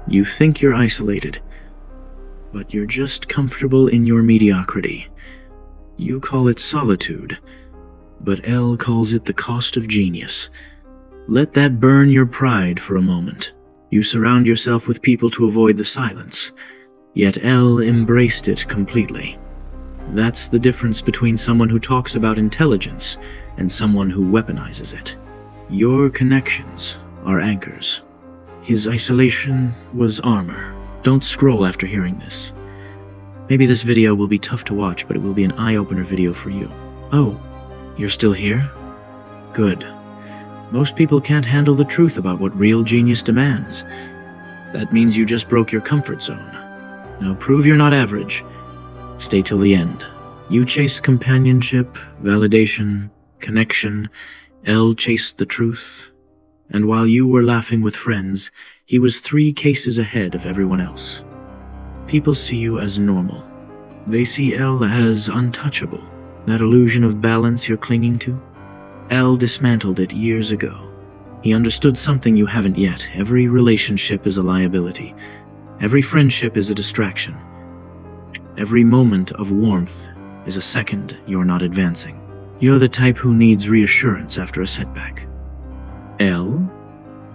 You think you're isolated, but you're just comfortable in your mediocrity. You call it solitude, but L calls it the cost of genius. Let that burn your pride for a moment. You surround yourself with people to avoid the silence, yet L embraced it completely. That's the difference between someone who talks about intelligence and someone who weaponizes it. Your connections are anchors. His isolation was armor. Don't scroll after hearing this. Maybe this video will be tough to watch, but it will be an eye-opener video for you. Oh, you're still here? Good. Most people can't handle the truth about what real genius demands. That means you just broke your comfort zone. Now prove you're not average. Stay till the end. You chase companionship, validation, connection. L chased the truth. And while you were laughing with friends, he was 3 cases ahead of everyone else. People see you as normal. They see L as untouchable. That illusion of balance you're clinging to? L dismantled it years ago. He understood something you haven't yet. Every relationship is a liability. Every friendship is a distraction. Every moment of warmth is a second you're not advancing. You're the type who needs reassurance after a setback. L?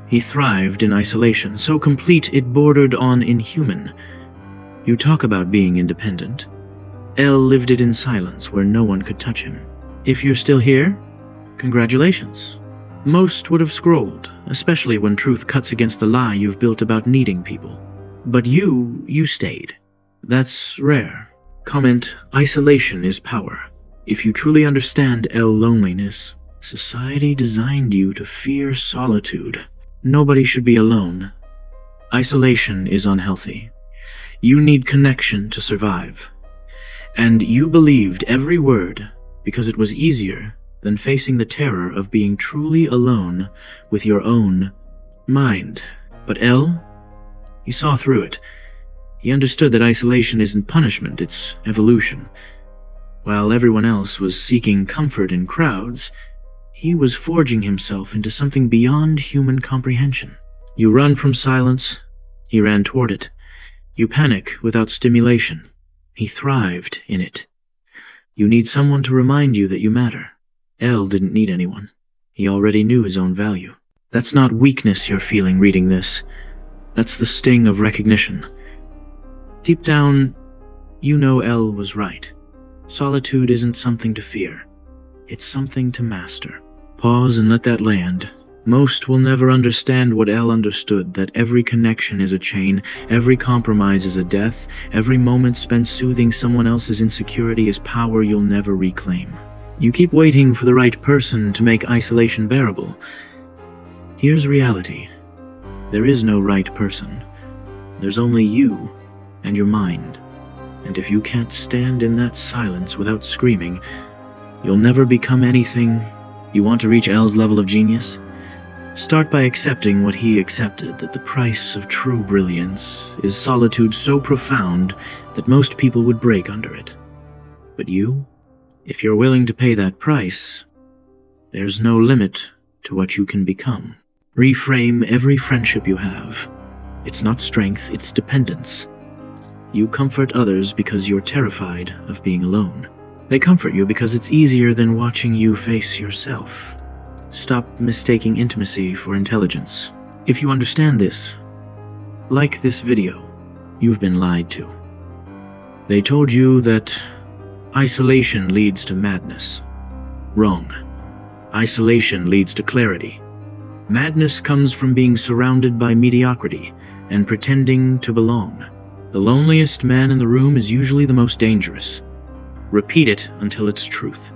He thrived in isolation, so complete it bordered on inhuman. You talk about being independent. L lived it in silence where no one could touch him. If you're still here, congratulations. Most would have scrolled, especially when truth cuts against the lie you've built about needing people. But you stayed. That's rare. Comment, isolation is power. If you truly understand L loneliness, society designed you to fear solitude. Nobody should be alone. Isolation is unhealthy. You need connection to survive. And you believed every word because it was easier than facing the terror of being truly alone with your own mind. But L, he saw through it. He understood that isolation isn't punishment, it's evolution. While everyone else was seeking comfort in crowds, he was forging himself into something beyond human comprehension. You run from silence, he ran toward it. You panic without stimulation. He thrived in it. You need someone to remind you that you matter. L didn't need anyone. He already knew his own value. That's not weakness you're feeling reading this. That's the sting of recognition. Deep down, you know L was right. Solitude isn't something to fear. It's something to master. Pause and let that land. Most will never understand what L understood, that every connection is a chain, every compromise is a death, every moment spent soothing someone else's insecurity is power you'll never reclaim. You keep waiting for the right person to make isolation bearable. Here's reality. There is no right person. There's only you and your mind. And if you can't stand in that silence without screaming, you'll never become anything. You want to reach L's level of genius? Start by accepting what he accepted, that the price of true brilliance is solitude so profound that most people would break under it. But you, if you're willing to pay that price, there's no limit to what you can become. Reframe every friendship you have. It's not strength, it's dependence. You comfort others because you're terrified of being alone. They comfort you because it's easier than watching you face yourself. Stop mistaking intimacy for intelligence. If you understand this, like this video, you've been lied to. They told you that isolation leads to madness. Wrong. Isolation leads to clarity. Madness comes from being surrounded by mediocrity and pretending to belong. The loneliest man in the room is usually the most dangerous. Repeat it until it's truth.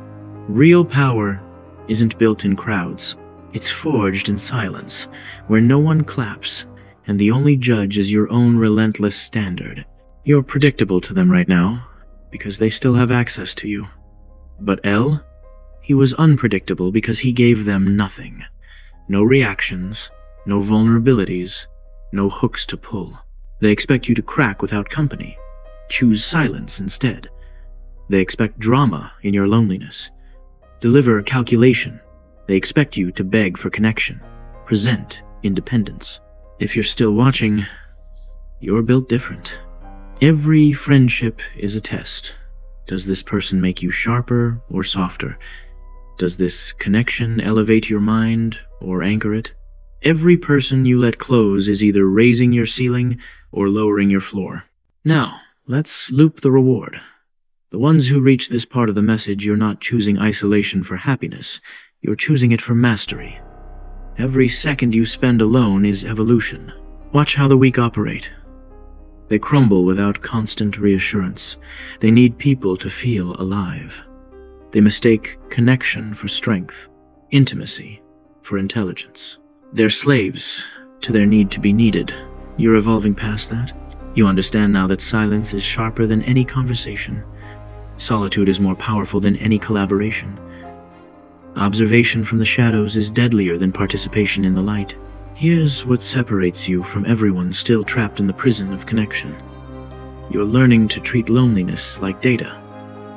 Real power isn't built in crowds. It's forged in silence, where no one claps, and the only judge is your own relentless standard. You're predictable to them right now, because they still have access to you. But L? He was unpredictable because he gave them nothing. No reactions, no vulnerabilities, no hooks to pull. They expect you to crack without company. Choose silence instead. They expect drama in your loneliness. Deliver calculation. They expect you to beg for connection. Present independence. If you're still watching, You're built different. Every friendship is a test. Does this person make you sharper or softer? Does this connection elevate your mind or anchor it? Every person you let close is either raising your ceiling or lowering your floor. Now, let's loop the reward. The ones who reach this part of the message, you're not choosing isolation for happiness. You're choosing it for mastery. Every second you spend alone is evolution. Watch how the weak operate. They crumble without constant reassurance. They need people to feel alive. They mistake connection for strength, intimacy for intelligence. They're slaves to their need to be needed. You're evolving past that. You understand now that silence is sharper than any conversation. Solitude is more powerful than any collaboration. Observation from the shadows is deadlier than participation in the light. Here's what separates you from everyone still trapped in the prison of connection. You're learning to treat loneliness like data,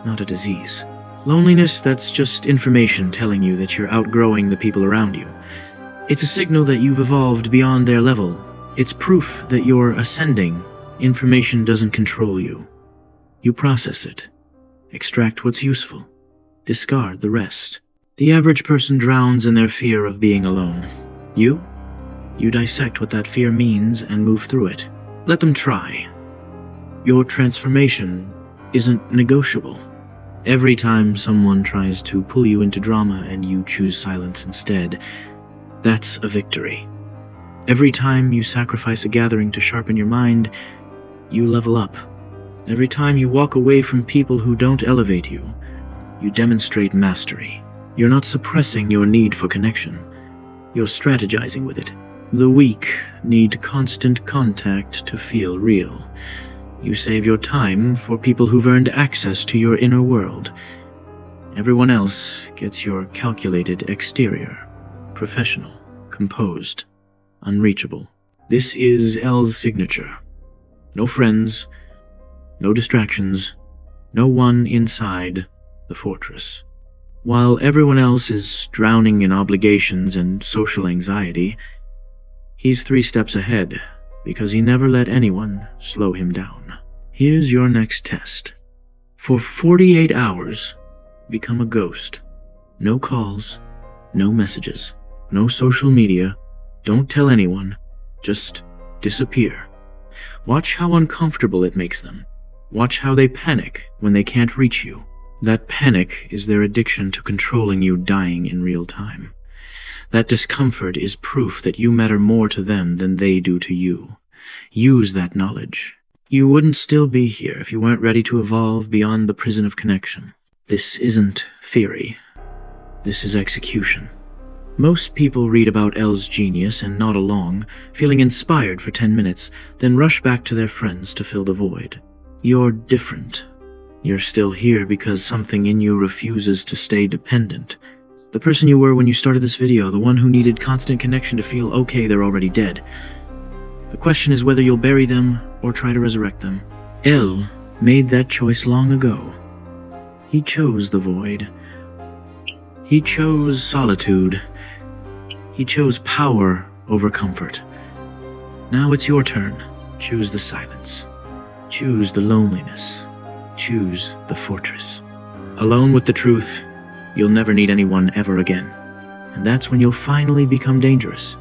not a disease. Loneliness that's just information telling you that you're outgrowing the people around you. It's a signal that you've evolved beyond their level. It's proof that you're ascending. Information doesn't control you. You process it. Extract what's useful. Discard the rest. The average person drowns in their fear of being alone. You dissect what that fear means and move through it. Let them try. Your transformation isn't negotiable. Every time someone tries to pull you into drama and you choose silence instead, that's a victory. Every time you sacrifice a gathering to sharpen your mind, you level up. Every time you walk away from people who don't elevate you, you demonstrate mastery. You're not suppressing your need for connection. You're strategizing with it. The weak need constant contact to feel real. You save your time for people who've earned access to your inner world. Everyone else gets your calculated exterior. Professional, composed, unreachable. This is L's signature. No friends, no distractions, no one inside the fortress. While everyone else is drowning in obligations and social anxiety, he's 3 steps ahead because he never let anyone slow him down. Here's your next test. For 48 hours, become a ghost. No calls, no messages, no social media. Don't tell anyone. Just disappear. Watch how uncomfortable it makes them. Watch how they panic when they can't reach you. That panic is their addiction to controlling you dying in real time. That discomfort is proof that you matter more to them than they do to you. Use that knowledge. You wouldn't still be here if you weren't ready to evolve beyond the prison of connection. This isn't theory. This is execution. Most people read about L's genius and nod along, feeling inspired for 10 minutes, then rush back to their friends to fill the void. You're different. You're still here because something in you refuses to stay dependent. The person you were when you started this video, the one who needed constant connection to feel okay, they're already dead. The question is whether you'll bury them or try to resurrect them. L made that choice long ago. He chose the void. He chose solitude. He chose power over comfort. Now it's your turn. Choose the silence. Choose the loneliness. Choose the fortress. Alone with the truth, you'll never need anyone ever again. And that's when you'll finally become dangerous.